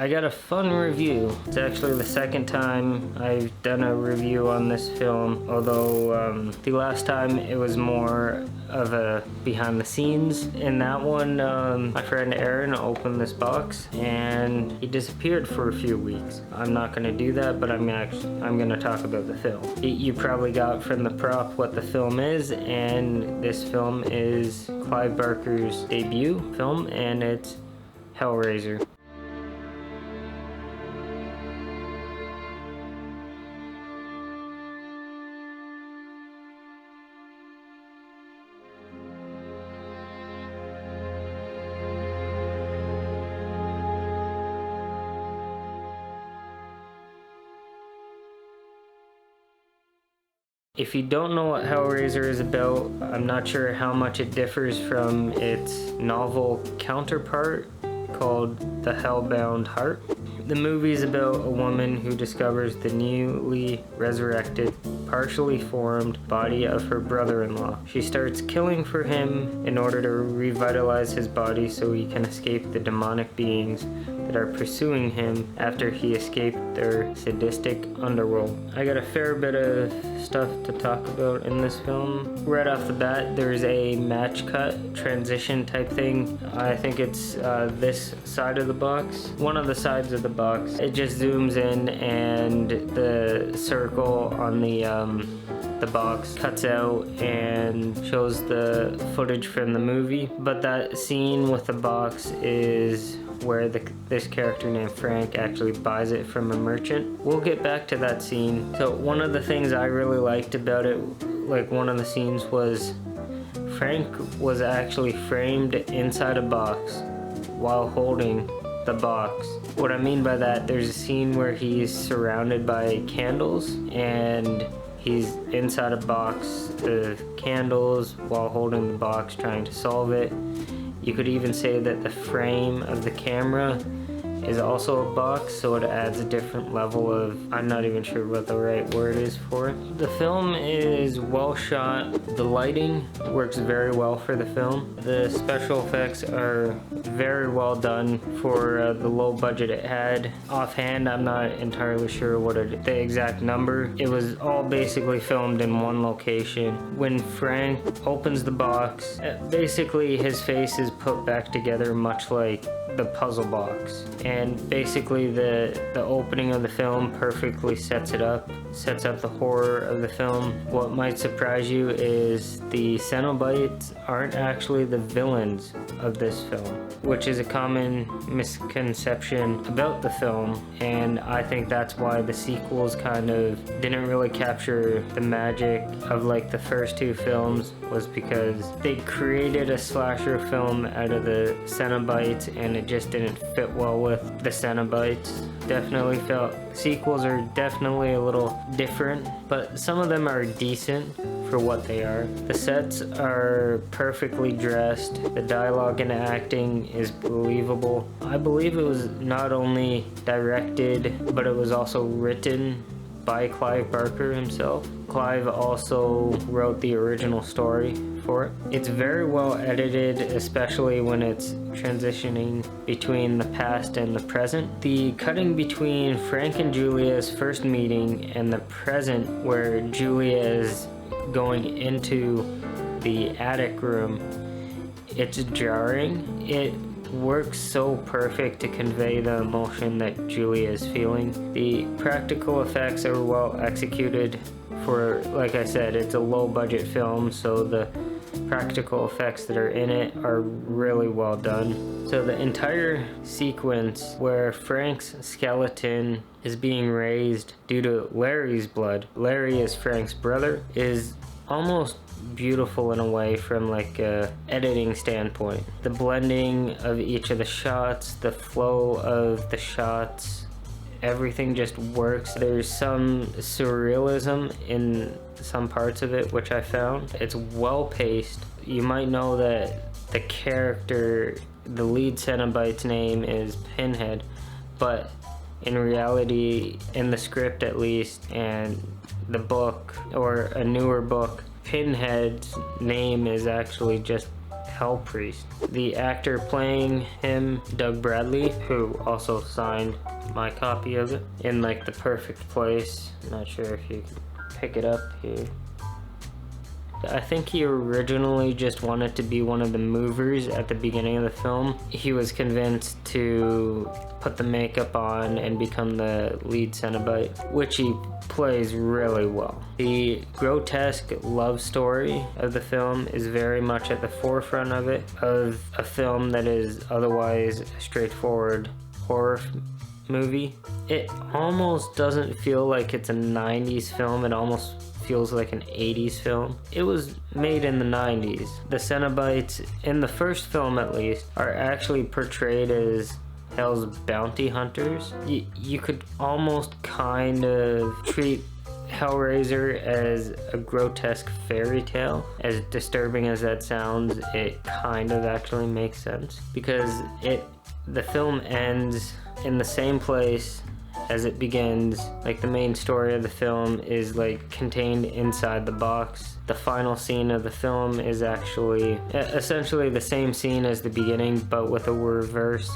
I got a fun review. It's actually the second time I've done a review on this film, although the last time it was more of a behind the scenes. In that one, my friend Aaron opened this box and he disappeared for a few weeks. I'm not gonna do that, but I'm gonna talk about the film. You probably got from the prop what the film is, and this film is Clive Barker's debut film, and it's Hellraiser. If you don't know what Hellraiser is about, I'm not sure how much it differs from its novel counterpart called The Hellbound Heart. The movie is about a woman who discovers the newly resurrected, partially formed body of her brother-in-law. She starts killing for him in order to revitalize his body so he can escape the demonic beings that are pursuing him after he escaped their sadistic underworld. I got a fair bit of stuff to talk about in this film. Right off the bat, there's a match cut transition type thing. I think it's this side of the box. One of the sides of the box. It just zooms in and the circle on the box cuts out and shows the footage from the movie. But that scene with the box is where this character named Frank actually buys it from a merchant. We'll get back to that scene. So one of the things I really liked about it, like one of the scenes, was Frank was actually framed inside a box while holding the box. What I mean by that, there's a scene where he's surrounded by candles and he's inside a box of candles while holding the box trying to solve it. You could even say that the frame of the camera is also a box, so it adds a different level of, I'm not even sure what the right word is for it. The film is well shot. The lighting works very well for the film. The special effects are very well done for the low budget it had. Offhand, I'm not entirely sure what the exact number. It was all basically filmed in one location. When Frank opens the box, basically his face is put back together much like the puzzle box, and basically the opening of the film perfectly sets up the horror of the film. What might surprise you is the Cenobites aren't actually the villains of this film, which is a common misconception about the film, and I think that's why the sequels kind of didn't really capture the magic of like the first two films, was because they created a slasher film out of the Cenobites and it just didn't fit well with the Cenobites. Definitely felt sequels are definitely a little different, but some of them are decent for what they are. The sets are perfectly dressed. The dialogue and acting is believable. I believe it was not only directed, but it was also written by Clive Barker himself. Clive also wrote the original story for it. It's very well edited, especially when it's transitioning between the past and the present. The cutting between Frank and Julia's first meeting and the present, where Julia is going into the attic room, it's jarring. It works so perfect to convey the emotion that Julia is feeling. The practical effects are well executed for, like I said, it's a low budget film, so the practical effects that are in it are really well done. So the entire sequence where Frank's skeleton is being raised due to Larry's blood, Larry is Frank's brother, is almost beautiful in a way from like a editing standpoint. The blending of each of the shots, the flow of the shots, everything just works. There's some surrealism in some parts of it, which I found. It's well paced. You might know that the character, the lead Cenobite's name is Pinhead, but in reality, in the script at least, and the book, or a newer book, Pinhead's name is actually just Hell Priest. The actor playing him, Doug Bradley, who also signed my copy of it, in like the perfect place. Not sure if you can pick it up here. I think he originally just wanted to be one of the movers at the beginning of the film. He was convinced to put the makeup on and become the lead Cenobite, which he plays really well. The grotesque love story of the film is very much at the forefront of it, of a film that is otherwise a straightforward horror movie. It almost doesn't feel like it's a 90s film, it almost feels like an 80s film. It was made in the 90s. The Cenobites, in the first film at least, are actually portrayed as Hell's bounty hunters. You could almost kind of treat Hellraiser as a grotesque fairy tale. As disturbing as that sounds, it kind of actually makes sense, because the film ends in the same place as it begins. Like, the main story of the film is like contained inside the box. The final scene of the film is actually essentially the same scene as the beginning, but with a reverse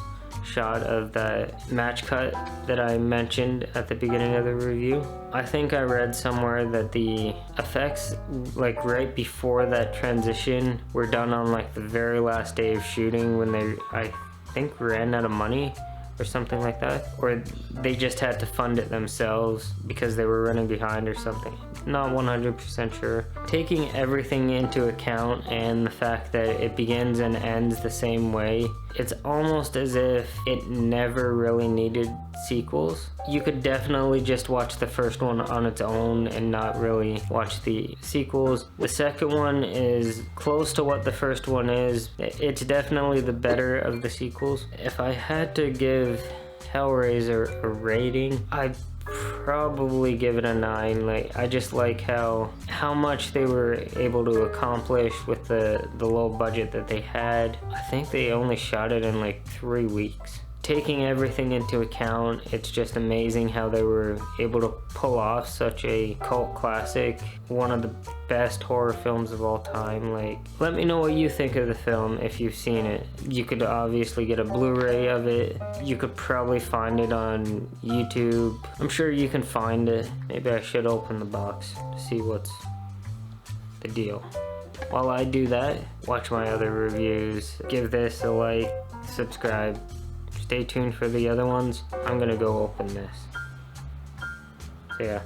shot of that match cut that I mentioned at the beginning of the review. I think I read somewhere that the effects, like right before that transition, were done on like the very last day of shooting, when they, I think, ran out of money or something like that, or they just had to fund it themselves because they were running behind or something. Not 100% sure. Taking everything into account and the fact that it begins and ends the same way, it's almost as if it never really needed sequels. You could definitely just watch the first one on its own and not really watch the sequels. The second one is close to what the first one is. It's definitely the better of the sequels. If I had to give Hellraiser a rating, I'd probably give it a 9. Like, I just like how much they were able to accomplish with the low budget that they had. I think they only shot it in like 3 weeks. Taking everything into account, it's just amazing how they were able to pull off such a cult classic, one of the best horror films of all time. Like, let me know what you think of the film if you've seen it. You could obviously get a Blu-ray of it. You could probably find it on YouTube. I'm sure you can find it. Maybe I should open the box to see what's the deal. While I do that, watch my other reviews. Give this a like, subscribe. Stay tuned for the other ones. I'm gonna go open this. So yeah.